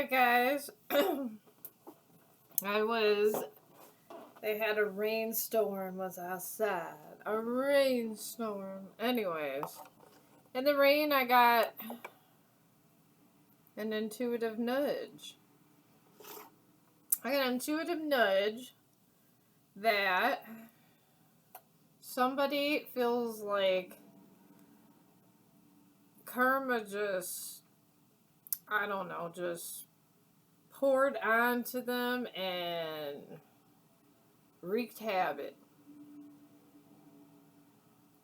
Alright, guys. They had a rainstorm was outside. A rainstorm. Anyways. In the rain, I got an intuitive nudge. I got an intuitive nudge that somebody feels like karma just, I don't know, just poured onto them and wreaked havoc.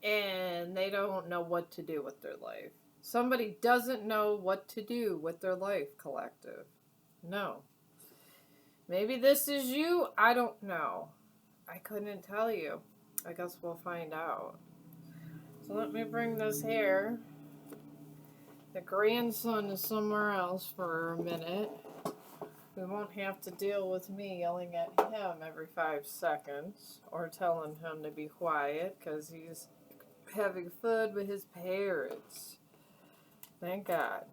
And they don't know what to do with their life. Somebody doesn't know what to do with their life, collective. No. Maybe this is you. I don't know. I couldn't tell you. I guess we'll find out. So let me bring this here. The grandson is somewhere else for a minute. We won't have to deal with me yelling at him every 5 seconds or telling him to be quiet because he's having fun with his parents. Thank God.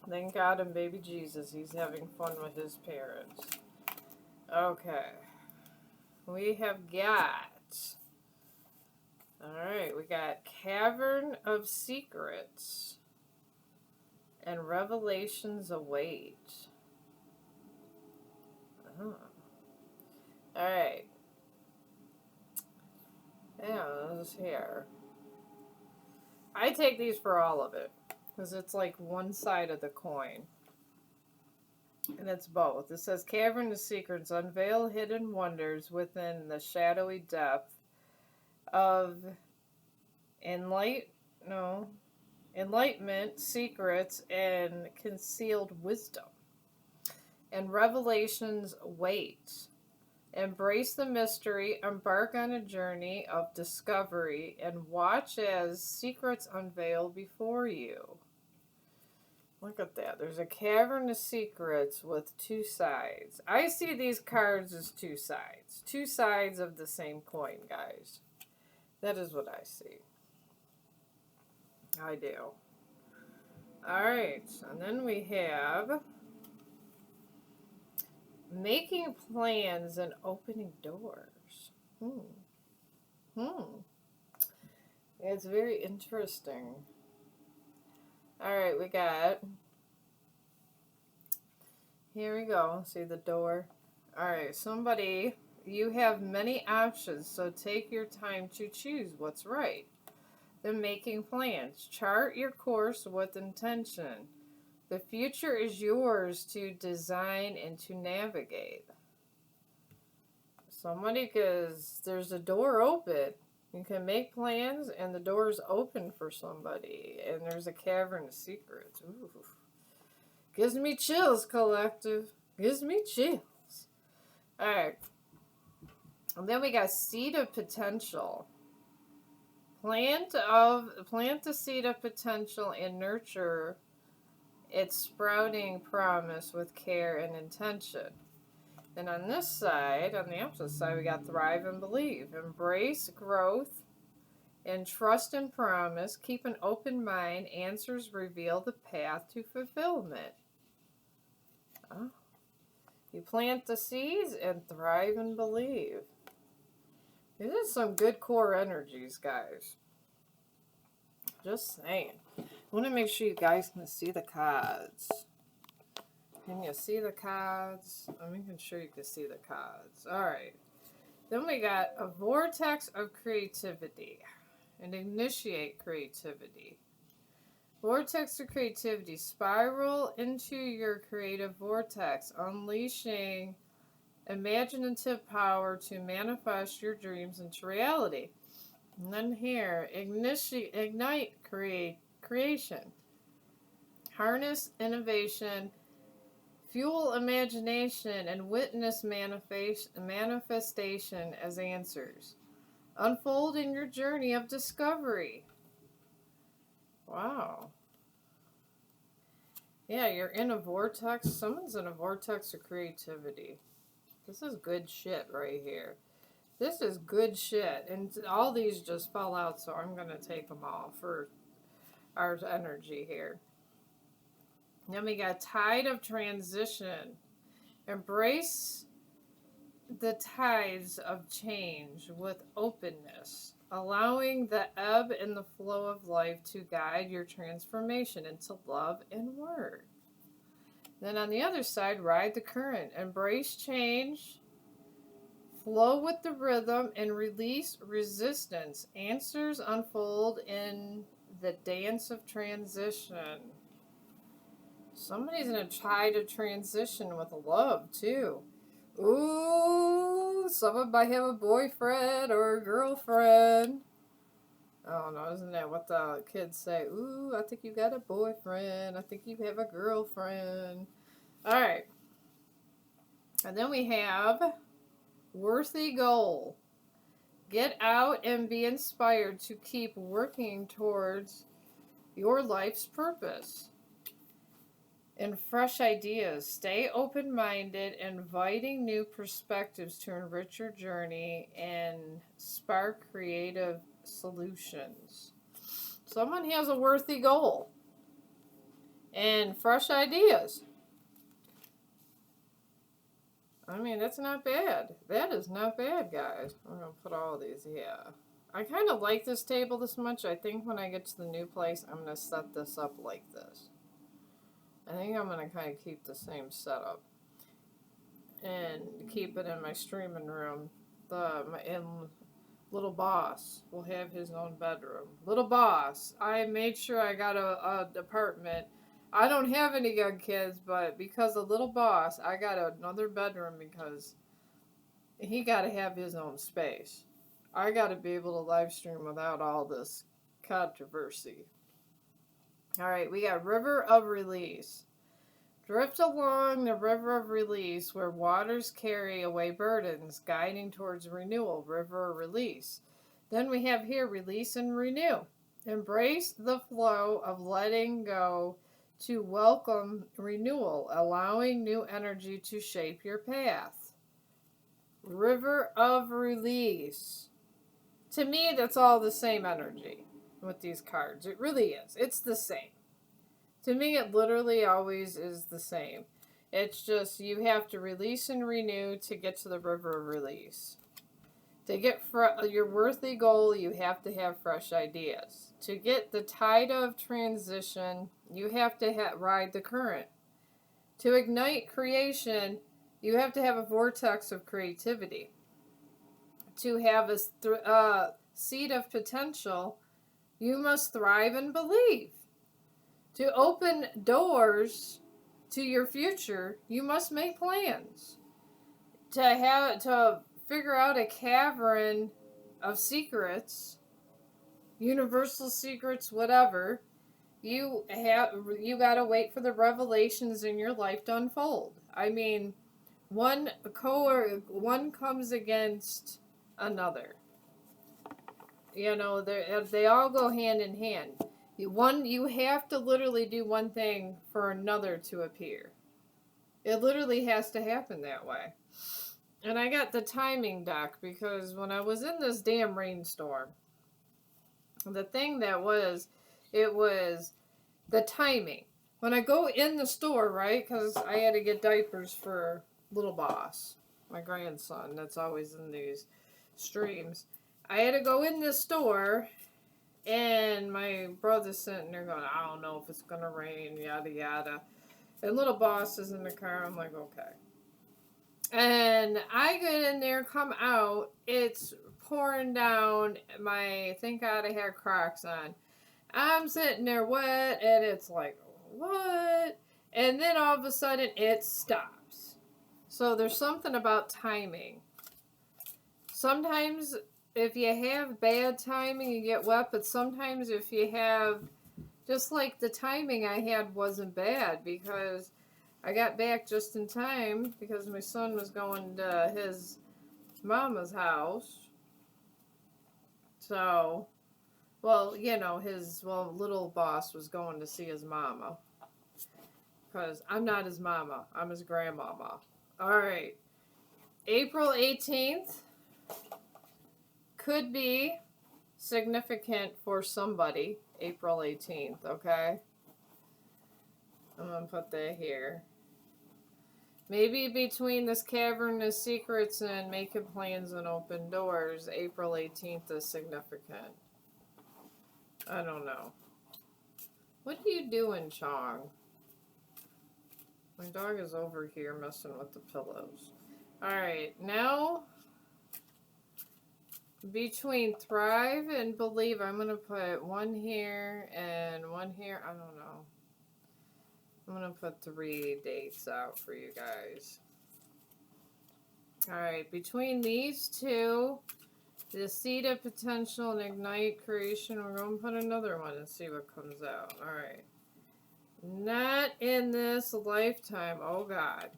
Thank God and baby Jesus, he's having fun with his parents. Okay. We have got... Alright, we got Cavern of Secrets and Revelations Await. Oh. Alright. Yeah, this is here. I take these for all of it. Because it's like one side of the coin. And it's both. It says, Cavern of Secrets, unveil hidden wonders within the shadowy depth of enlightenment, secrets, and concealed wisdom. And revelations wait. Embrace the mystery, embark on a journey of discovery, and watch as secrets unveil before you. Look at that. There's a Cavern of Secrets with 2 sides. I see these cards as 2 sides. 2 sides of the same coin, guys. That is what I see. I do. Alright, and then we have making plans and opening doors. It's very interesting. Alright, we got... Here we go. See the door? Alright, somebody... You have many options, so take your time to choose what's right. Then making plans. Chart your course with intention. The future is yours to design and to navigate. Somebody, because there's a door open. You can make plans and the door is open for somebody. And there's a Cavern of Secrets. Ooh. Gives me chills, collective. Gives me chills. Alright. And then we got Seed of Potential. Plant the seed of potential and nurture its sprouting promise with care and intention. Then on this side, on the opposite side, we got Thrive and Believe. Embrace growth and trust and promise. Keep an open mind. Answers reveal the path to fulfillment. Oh. You plant the seeds and thrive and believe. These are some good core energies, guys. Just saying. I want to make sure you guys can see the cards. Can you see the cards? I'm making sure you can see the cards. Alright. Then we got a vortex of creativity. And initiate creativity. Vortex of creativity. Spiral into your creative vortex, unleashing imaginative power to manifest your dreams into reality. And then here, ignite creation. Harness innovation, fuel imagination, and witness manifestation as answers. Unfold in your journey of discovery. Wow. Yeah, you're in a vortex. Someone's in a vortex of creativity. This is good shit right here. This is good shit. And all these just fell out, so I'm going to take them all for our energy here. Then we got tide of transition. Embrace the tides of change with openness, allowing the ebb and the flow of life to guide your transformation into love and work. Then on the other side, ride the current. Embrace change, flow with the rhythm, and release resistance. Answers unfold in the dance of transition. Somebody's in a tide of transition with love, too. Ooh, someone might have a boyfriend or a girlfriend. I don't know, isn't that what the kids say? Ooh, I think you got a boyfriend. I think you have a girlfriend. Alright. And then we have worthy goal. Get out and be inspired to keep working towards your life's purpose. And fresh ideas. Stay open-minded, inviting new perspectives to enrich your journey and spark creative solutions. Someone has a worthy goal and fresh ideas. I mean, that's not bad. That is not bad, guys. I'm going to put all these, yeah. I kind of like this table this much. I think when I get to the new place, I'm going to set this up like this. I think I'm going to kind of keep the same setup and keep it in my streaming room. And Little Boss will have his own bedroom. Little Boss, I made sure I got a apartment. I don't have any young kids, but because of Little Boss, I got another bedroom because he got to have his own space. I got to be able to live stream without all this controversy. All right, we got River of Release. Drift along the river of release where waters carry away burdens, guiding towards renewal, river of release. Then we have here release and renew. Embrace the flow of letting go to welcome renewal, allowing new energy to shape your path. River of release. To me, that's all the same energy with these cards. It really is. It's the same. To me, it literally always is the same. It's just you have to release and renew to get to the river of release. To get your worthy goal, you have to have fresh ideas. To get the tide of transition, you have to ride the current. To ignite creation, you have to have a vortex of creativity. To have a seed of potential, you must thrive and believe. To open doors to your future, you must make plans. To figure out a cavern of secrets, universal secrets, whatever, you gotta wait for the revelations in your life to unfold. I mean, one comes against another. You know, they all go hand in hand. You have to literally do one thing for another to appear. It literally has to happen that way. And I got the timing deck because when I was in this damn rainstorm, the thing it was the timing. When I go in the store, right, because I had to get diapers for Little Boss, my grandson, that's always in these streams. I had to go in this store, and my brother's sitting there going, I don't know if it's going to rain, yada, yada. And Little Boss is in the car. I'm like, okay. And I get in there, come out, it's pouring down. Thank God I had Crocs on. I'm sitting there wet, and it's like, what? And then all of a sudden, it stops. So there's something about timing. Sometimes if you have bad timing, you get wet, but sometimes if you have, just like the timing I had wasn't bad because I got back just in time because my son was going to his mama's house. So, well, Little Boss was going to see his mama. Because I'm not his mama, I'm his grandmama. Alright, April 18th could be significant for somebody. April 18th, okay? I'm going I'm gonna put that here. Maybe between this cavernous secrets and making plans and open doors, April 18th is significant. I don't know. What are you doing, Chong? My dog is over here messing with the pillows. Alright, now between thrive and believe, I'm going to put one here and one here. I don't know. I'm going to put 3 dates out for you guys. Alright, between these two, the seed of potential and ignite creation, we're going to put another one and see what comes out. Alright. Not in this lifetime. Oh, God.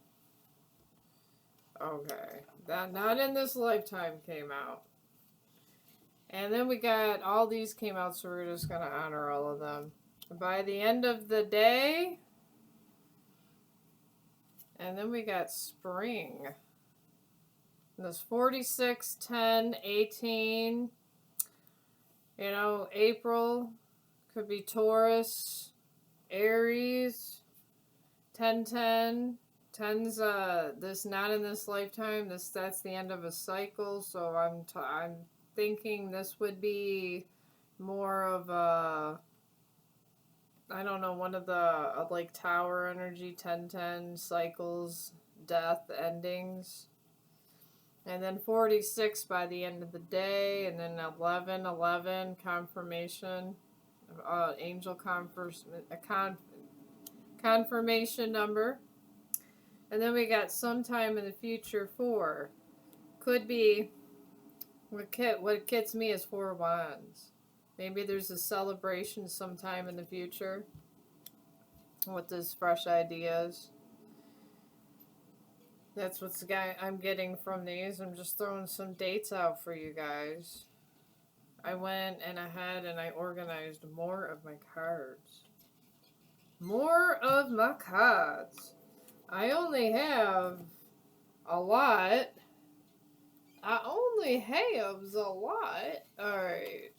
Okay. That not in this lifetime came out. And then we got, all these came out, so we're just going to honor all of them. By the end of the day. And then we got spring. This 46, 10, 18. You know, April could be Taurus, Aries, 10, 10. 10's this not in this lifetime. That's the end of a cycle. So I'm thinking this would be more of a, I don't know, one of the like tower energy 10-10 cycles, death endings. And then 46 by the end of the day, and then 11 confirmation, angel confirmation number. And then we got sometime in the future 4. Could be, what gets me is 4 wands. Maybe there's a celebration sometime in the future with this fresh ideas. That's what's I'm getting from these. I'm just throwing some dates out for you guys. I went and ahead and I organized more of my cards. More of my cards. I only have a lot. I only have a lot. Alright.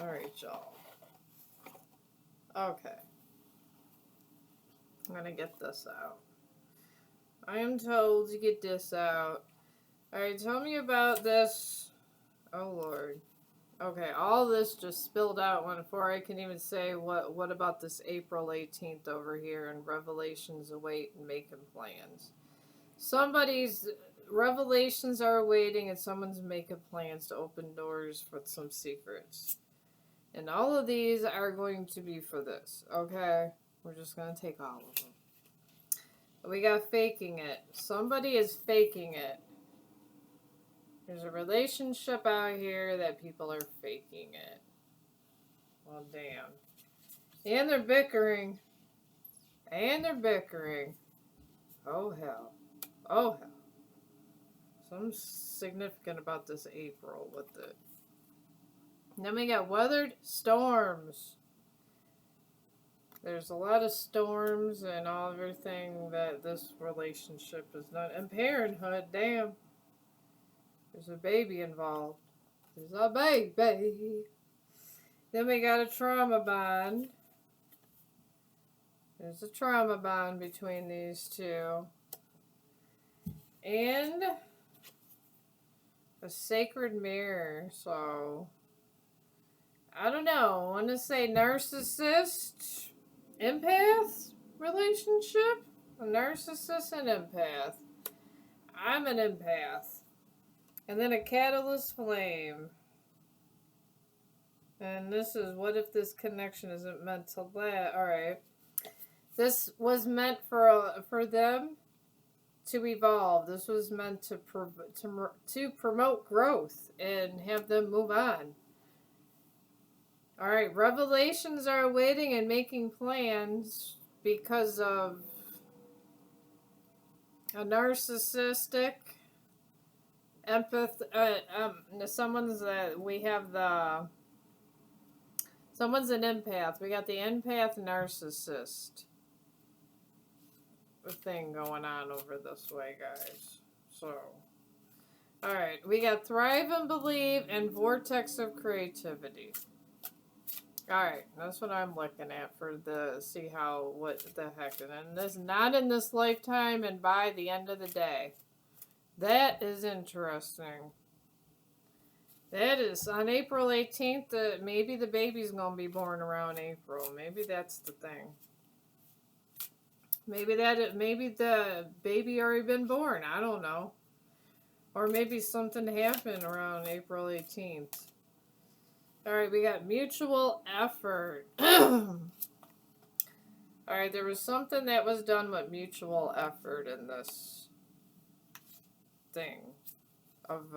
Alright, y'all. Okay. I'm gonna get this out. I am told to get this out. Alright, tell me about this. Oh, Lord. Okay, all this just spilled out before I can even say what about this April 18th over here and revelations await and making plans. Somebody's revelations are awaiting and someone's making plans to open doors for some secrets. And all of these are going to be for this, okay? We're just going to take all of them. We got faking it. Somebody is faking it. There's a relationship out here that people are faking it. Well, damn. And they're bickering. And they're bickering. Oh, hell. Oh, hell. Something significant about this April with it. And then we got weathered storms. There's a lot of storms and all everything that this relationship is not. And parenthood, damn. There's a baby involved. There's a baby. Then we got a trauma bond. There's a trauma bond between these two. And a sacred mirror. So, I don't know. I want to say narcissist. Empath relationship? A narcissist and empath. I'm an empath. And then a catalyst flame. And this is, what if this connection isn't meant to last? Alright. This was meant for them to evolve. This was meant to promote growth and have them move on. Alright, revelations are awaiting and making plans because of a narcissistic someone's an empath. We got the empath narcissist thing going on over this way, guys. So, alright, we got thrive and believe and vortex of creativity. Alright, that's what I'm looking at for the see how what the heck. And this not in this lifetime and by the end of the day. That is interesting. That is on April 18th. Maybe the baby's gonna be born around April. Maybe that's the thing. Maybe the baby already been born. I don't know. Or maybe something happened around April 18th. Alright, we got mutual effort. Alright, there was something that was done with mutual effort in this thing of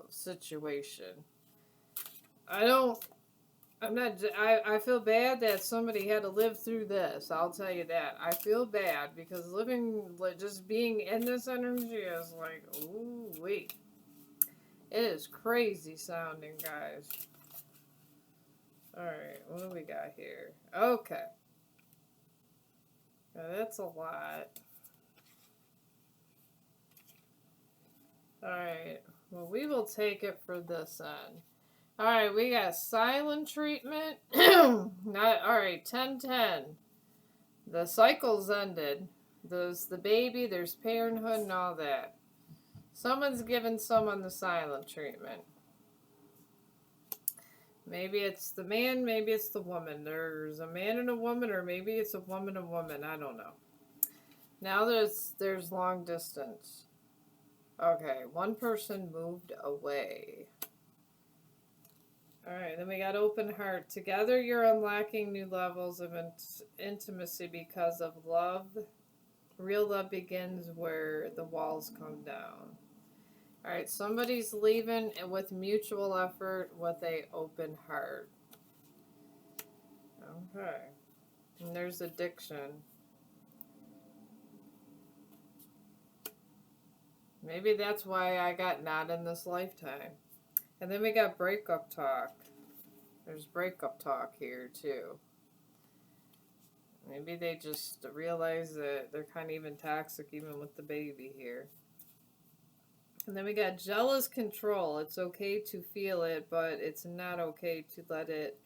situation. I feel bad that somebody had to live through this. I'll tell you that. I feel bad because just being in this energy is like, ooh, wait. It is crazy sounding, guys. Alright, what do we got here? Okay. Now that's a lot. Alright, well, we will take it for this end. Alright, we got silent treatment. Alright, 10-10. The cycle's ended. There's the baby, there's parenthood, and all that. Someone's giving someone the silent treatment. Maybe it's the man, maybe it's the woman. There's a man and a woman, or maybe it's a woman and woman. I don't know. Now there's long distance. Okay, one person moved away. Alright, then we got open heart. Together you're unlocking new levels of intimacy because of love. Real love begins where the walls come down. Alright, somebody's leaving with mutual effort with a open heart. Okay. And there's addiction. Maybe that's why I got not in this lifetime. And then we got breakup talk. There's breakup talk here too. Maybe they just realize that they're kind of even toxic even with the baby here. And then we got jealous control. It's okay to feel it, but it's not okay to let it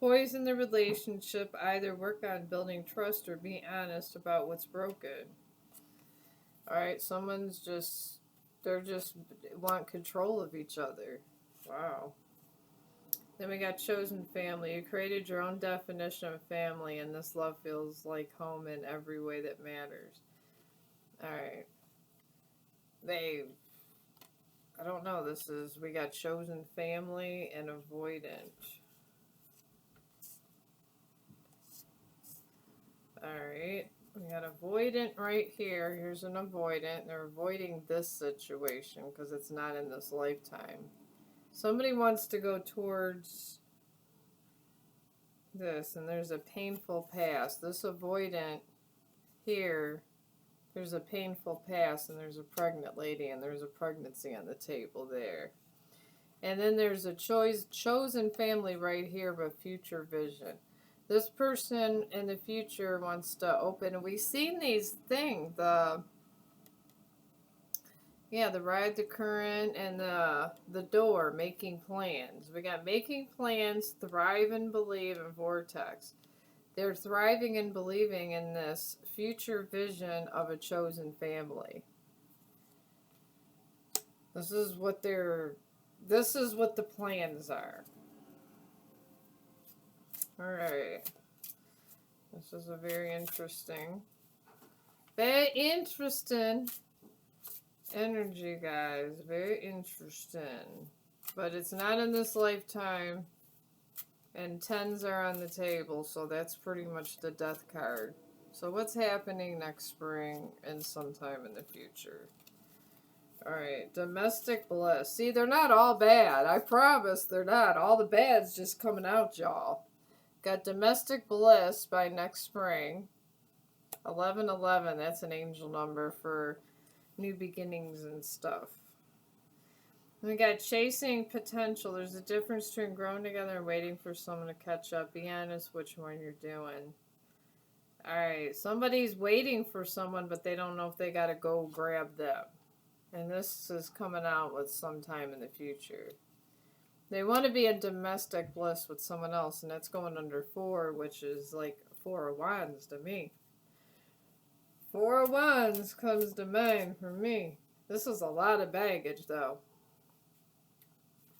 poison the relationship. Either work on building trust or be honest about what's broken. Alright, they're just want control of each other. Wow. Then we got chosen family. You created your own definition of family, and this love feels like home in every way that matters. Alright. I don't know, we got chosen family and avoidant. Alright, we got avoidant right here. Here's an avoidant. They're avoiding this situation because it's not in this lifetime. Somebody wants to go towards this, and there's a painful past. This avoidant here, there's a painful past, and there's a pregnant lady, and there's a pregnancy on the table there. And then there's a chosen family right here, but future vision. This person in the future wants to open, and we've seen these things, the ride the current and the door, making plans. We got making plans, thrive and believe, and vortex. They're thriving and believing in this future vision of a chosen family. This is what the plans are. Alright. This is a very interesting energy, guys. Very interesting. But it's not in this lifetime. And 10s are on the table, so that's pretty much the death card. So what's happening next spring and sometime in the future? Alright, domestic bliss. See, they're not all bad. I promise they're not. All the bad's just coming out, y'all. Got domestic bliss by next spring. 1111, that's an angel number for new beginnings and stuff. We got chasing potential. There's a difference between growing together and waiting for someone to catch up. Be honest which one you're doing. Alright, somebody's waiting for someone, but they don't know if they gotta go grab them. And this is coming out with sometime in the future. They want to be in domestic bliss with someone else, and that's going under 4, which is like 4 of Wands to me. 4 of Wands comes to mind for me. This is a lot of baggage, though.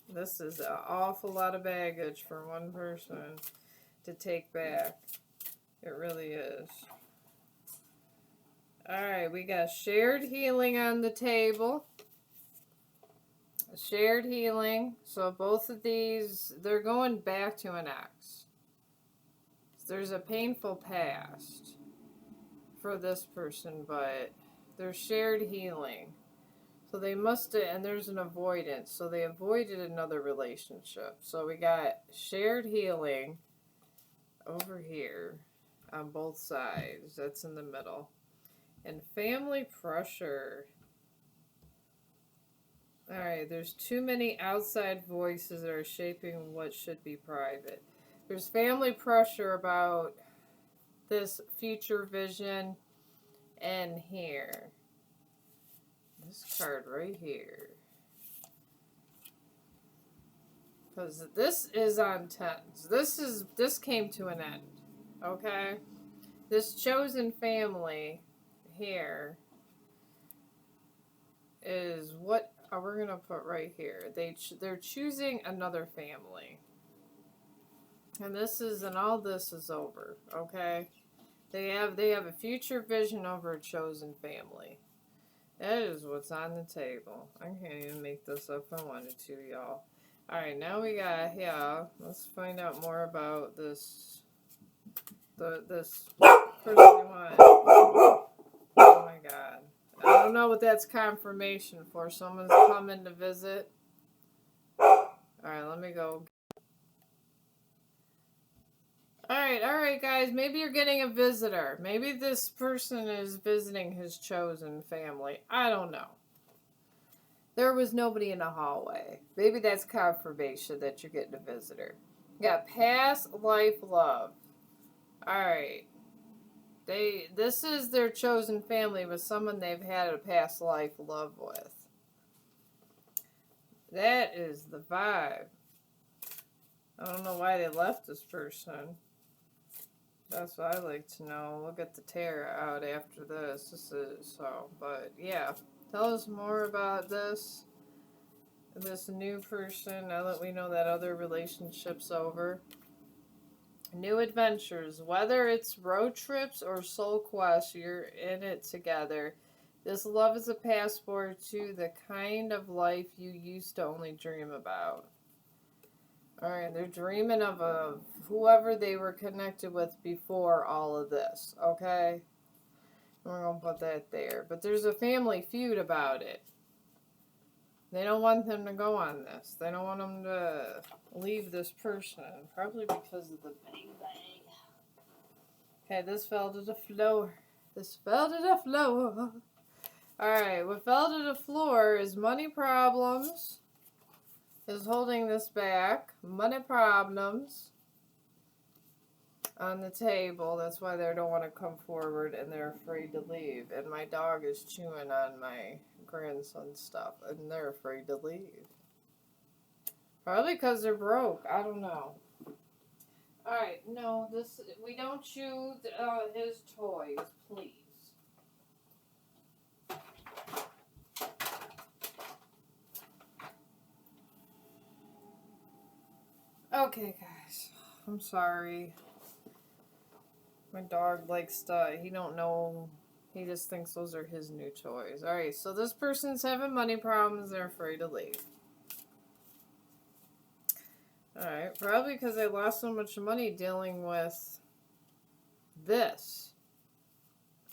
This is an awful lot of baggage for one person to take back. It really is. Alright, we got shared healing on the table. Shared healing. So both of these, they're going back to an ex. There's a painful past for this person, but there's shared healing. So they must have, and there's an avoidance. So they avoided another relationship. So we got shared healing over here on both sides. That's in the middle. And family pressure. Alright, there's too many outside voices that are shaping what should be private. There's family pressure about this future vision and here. This card right here. Because this is on tens. This came to an end. Okay? This chosen family here is what we're going to put right here. They're choosing another family. And all this is over, okay? They have a future vision over a chosen family. That is what's on the table. I can't even make this up if I wanted to, y'all. Alright, now we got, let's find out more about this person we want. Oh my god. I don't know what that's confirmation for. Someone's coming to visit. Alright, let me go. Alright, guys. Maybe you're getting a visitor. Maybe this person is visiting his chosen family. I don't know. There was nobody in the hallway. Maybe that's confirmation that you're getting a visitor. You got past life love. Alright. This is their chosen family with someone they've had a past life love with. That is the vibe. I don't know why they left this person. That's what I like to know. We'll get the tarot out after this. But yeah. Tell us more about this new person now that we know that other relationship's over. New adventures, whether it's road trips or soul quests, you're in it together. This love is a passport to the kind of life you used to only dream about. Alright, they're dreaming of whoever they were connected with before all of this, okay? We're going to put that there. But there's a family feud about it. They don't want them to go on this. They don't want them to leave this person. Probably because of the bang bang. Okay, this fell to the floor. This fell to the floor. Alright, what fell to the floor is money problems. Is holding this back. Money problems. On the table. That's why they don't want to come forward and they're afraid to leave. And my dog is chewing on my grandson's stuff and they're afraid to leave. Probably because they're broke. I don't know. Alright, no, we don't chew his toys, please. Okay, guys. I'm sorry. My dog likes to, he don't know, he just thinks those are his new toys. Alright, so this person's having money problems, they're afraid to leave. Alright, probably because they lost so much money dealing with this.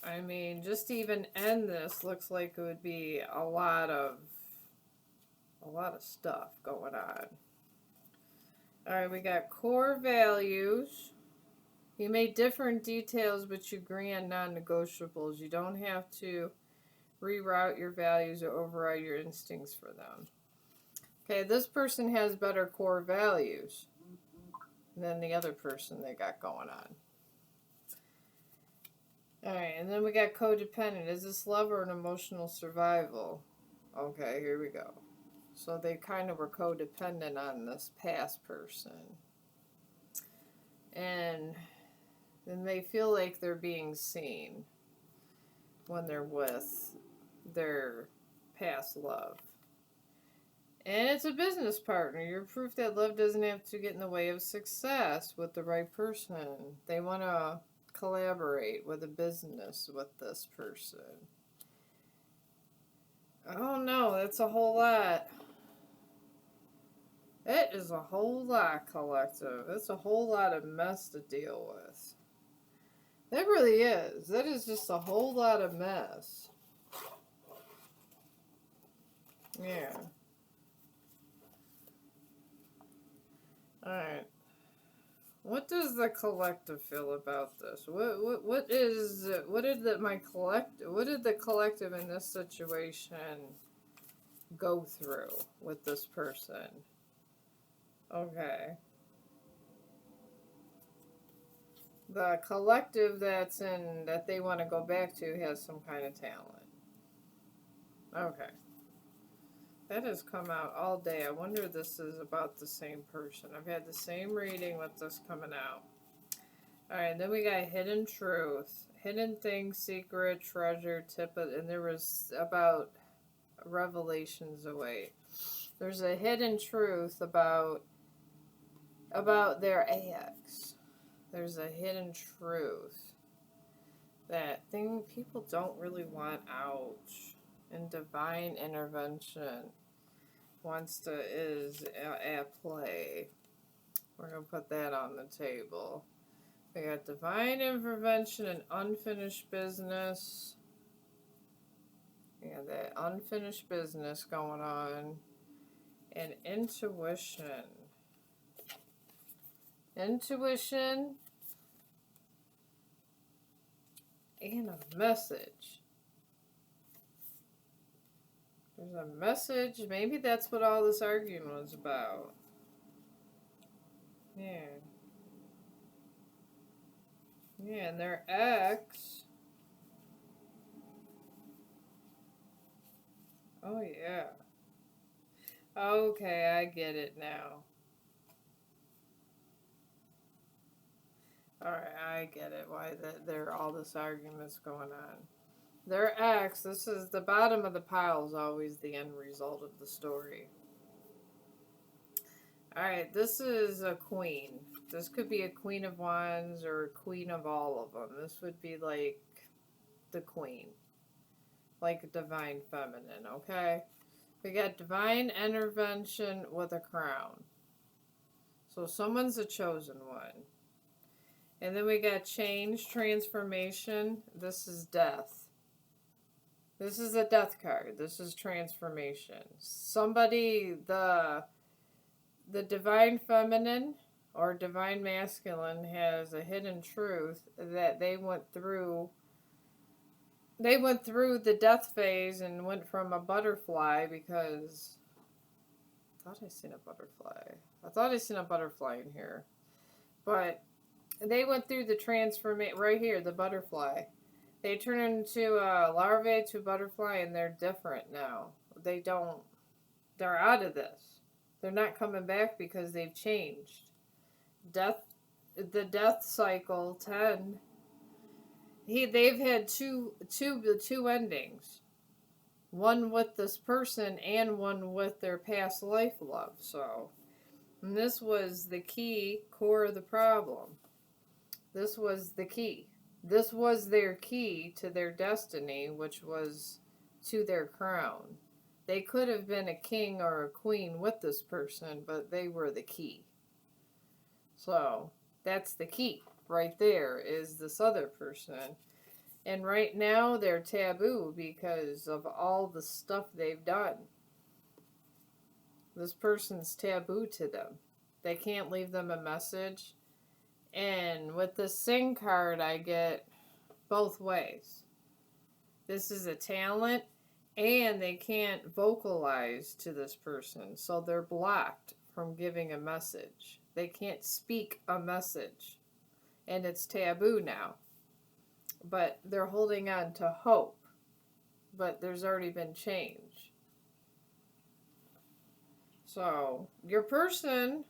I mean, just to even end this looks like it would be a lot of stuff going on. Alright, we got core values. You made different details, but you agree on non-negotiables. You don't have to reroute your values or override your instincts for them. Okay, this person has better core values than the other person they got going on. Alright, and then we got codependent. Is this love or an emotional survival? Okay, here we go. So they kind of were codependent on this past person. And then they feel like they're being seen when they're with their past love. And it's a business partner. You're proof that love doesn't have to get in the way of success with the right person. They want to collaborate with a business with this person. I don't know. That's a whole lot. It is a whole lot, collective. It's a whole lot of mess to deal with. That really is. That is just a whole lot of mess. Yeah. Alright. What does the collective feel about this? What did the collective in this situation go through with this person? Okay. The collective that they want to go back to has some kind of talent. Okay. That has come out all day. I wonder if this is about the same person. I've had the same reading with this coming out. Alright, then we got hidden truth. Hidden thing, secret, treasure, tip, and there was about revelations await. There's a hidden truth about their ex. There's a hidden truth. That thing people don't really want out. And divine intervention is at play. We're going to put that on the table. We got divine intervention and unfinished business. Yeah, that unfinished business going on. And intuition. Intuition. And a message. There's a message. Maybe that's what all this arguing was about. Yeah. Yeah, and their ex. Oh, yeah. Okay, I get it now. Alright, I get it. Why there all this argument's going on. Their ex, this is the bottom of the pile, is always the end result of the story. Alright, this is a queen. This could be a queen of wands or a queen of all of them. This would be like the queen. Like a divine feminine, okay? We got divine intervention with a crown. So someone's a chosen one. And then we got change, transformation. This is death. This is a death card. This is transformation. Somebody, the divine feminine or divine masculine has a hidden truth that they went through. They went through the death phase and went from a butterfly because I thought I seen a butterfly. I thought I seen a butterfly in here. But they went through the transformation right here, the butterfly. They turn into a larvae to a butterfly and they're different now. They're out of this. They're not coming back because they've changed. The death cycle 10. They've had two endings. One with this person and one with their past life love. So, and this was the key core of the problem. This was the key. This was their key to their destiny, which was to their crown. They could have been a king or a queen with this person, but they were the key. So, that's the key. Right there is this other person. And right now, they're taboo because of all the stuff they've done. This person's taboo to them. They can't leave them a message. And with the Sing card, I get both ways. This is a talent, and they can't vocalize to this person, so they're blocked from giving a message. They can't speak a message, and it's taboo now. But they're holding on to hope, but there's already been change. So, your person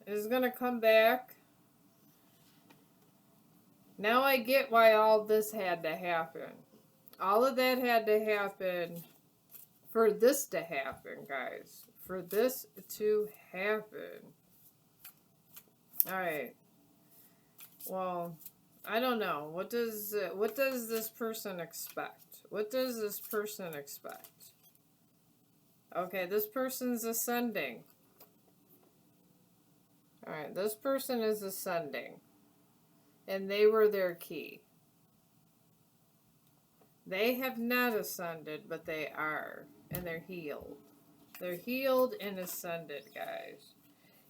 is going to come back. Now I get why all this had to happen. All of that had to happen for this to happen, guys. For this to happen. Alright. Well, I don't know. What does this person expect? What does this person expect? Okay, this person's ascending. Alright, this person is ascending. And they were their key. They have not ascended, but they are. And they're healed. They're healed and ascended, guys.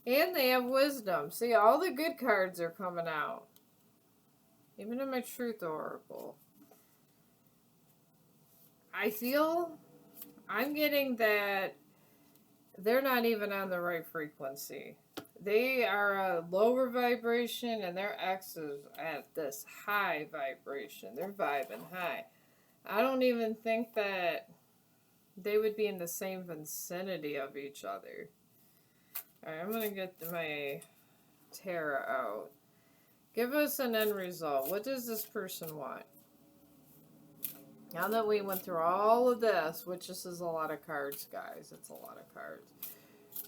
And they have wisdom. See, all the good cards are coming out. Even in my Truth Oracle. I feel I'm getting that they're not even on the right frequency. They are a lower vibration and their ex is at this high vibration. They're vibing high. I don't even think that they would be in the same vicinity of each other. Alright, I'm going to get my tarot out. Give us an end result. What does this person want? Now that we went through all of this, which this is a lot of cards, guys. It's a lot of cards.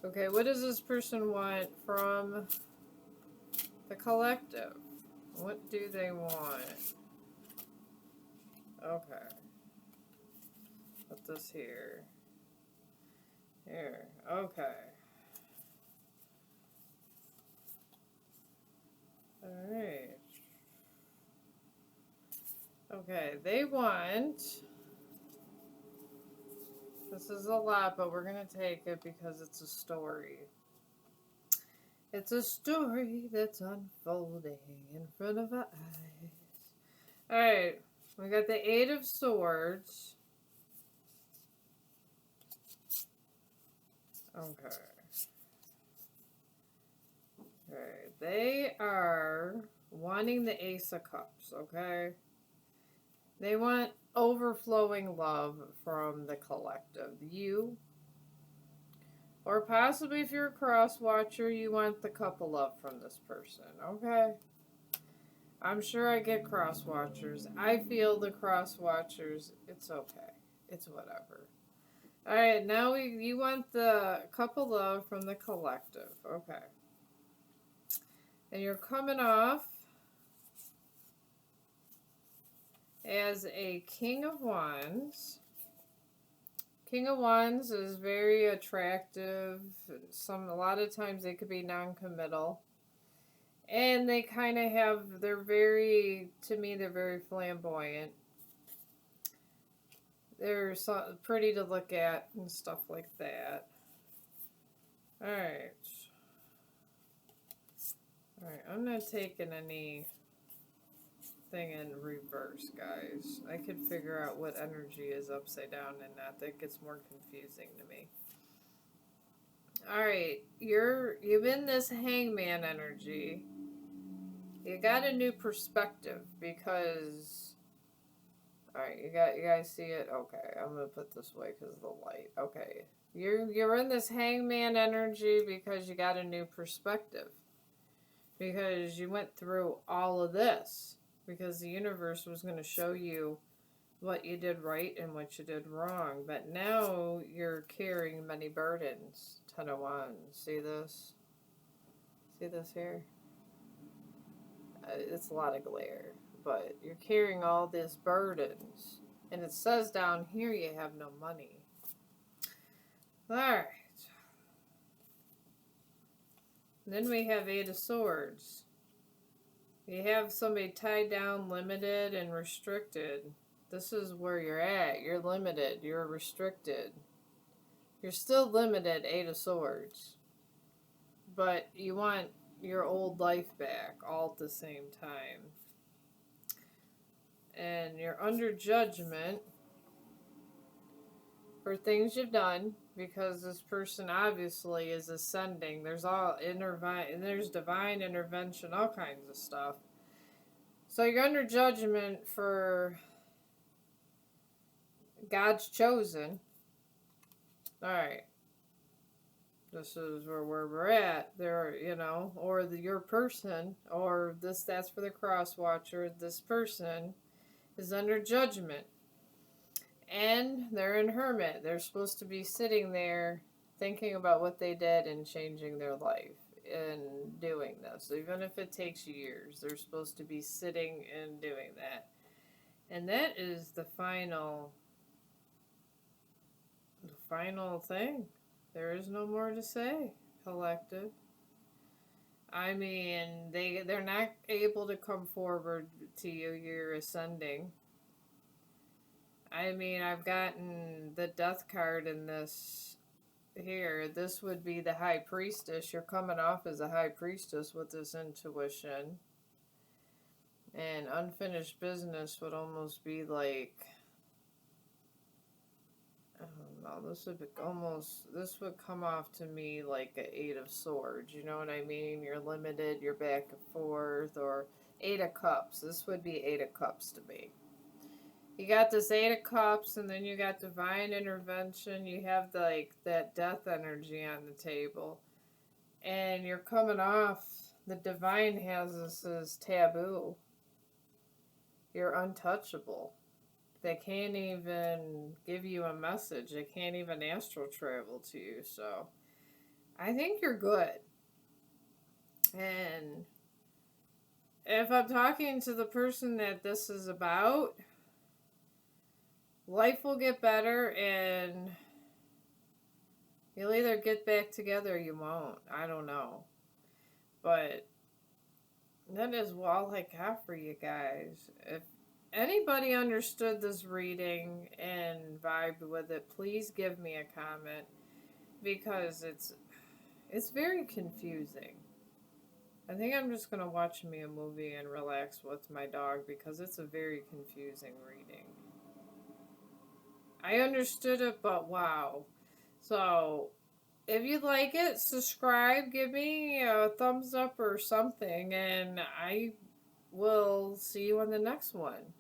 Okay, what does this person want from the collective? What do they want? Okay. Put this here. Here. Okay. Alright. Okay, they want... This is a lot, but we're going to take it because it's a story. It's a story that's unfolding in front of our eyes. Alright, we got the Eight of Swords. Okay. Alright, they are wanting the Ace of Cups, okay? They want overflowing love from the collective. You, or possibly if you're a cross watcher, you want the cup of love from this person, okay? I'm sure I get cross watchers. I feel the cross watchers, it's okay. It's whatever. Alright, now you want the cup of love from the collective, okay. And you're coming off as a King of Wands. King of Wands is very attractive. A lot of times they could be non-committal. And they kind of have, to me, they're very flamboyant. They're pretty to look at and stuff like that. Alright. Alright, I'm not taking anything in reverse, guys. I could figure out what energy is upside down and not. That gets more confusing to me. Alright, you've in this hangman energy. You got a new perspective because... Alright, you guys see it? Okay, I'm going to put this way because of the light. Okay, you're in this hangman energy because you got a new perspective. Because you went through all of this. Because the universe was going to show you what you did right and what you did wrong. But now you're carrying many burdens. 10 of Wands. See this? See this here? It's a lot of glare. But you're carrying all these burdens. And it says down here you have no money. Alright. Then we have Eight of Swords. You have somebody tied down, limited, and restricted. This is where you're at. You're limited. You're restricted. You're still limited, Eight of Swords. But you want your old life back all at the same time. And you're under judgment for things you've done. Because this person obviously is ascending. There's there's divine intervention, all kinds of stuff. So you're under judgment for God's chosen. Alright. This is where we're at. There, or your person, or this. That's for the cross watcher. This person is under judgment, and they're in hermit. They're supposed to be sitting there, thinking about what they did and changing their life and doing this. Even if it takes years, they're supposed to be sitting and doing that. And that is the final thing. There is no more to say, collective. I mean, they're not able to come forward to you. You're ascending. I mean, I've gotten the death card in this here. This would be the high priestess. You're coming off as a high priestess with this intuition. And unfinished business would almost be like, I don't know, this would come off to me like an Eight of Swords. You know what I mean? You're limited, you're back and forth, or Eight of Cups. This would be Eight of Cups to me. You got this Eight of Cups, and then you got divine intervention. You have that death energy on the table. And you're coming off, the divine has this as taboo. You're untouchable. They can't even give you a message. They can't even astral travel to you. So I think you're good. And if I'm talking to the person that this is about, life will get better, and you'll either get back together or you won't. I don't know. But that is all I got for you guys. If anybody understood this reading and vibed with it, please give me a comment, because it's very confusing. I think I'm just going to watch me a movie and relax with my dog, because it's a very confusing reading. I understood it, but wow. So, if you like it, subscribe, give me a thumbs up or something, and I will see you on the next one.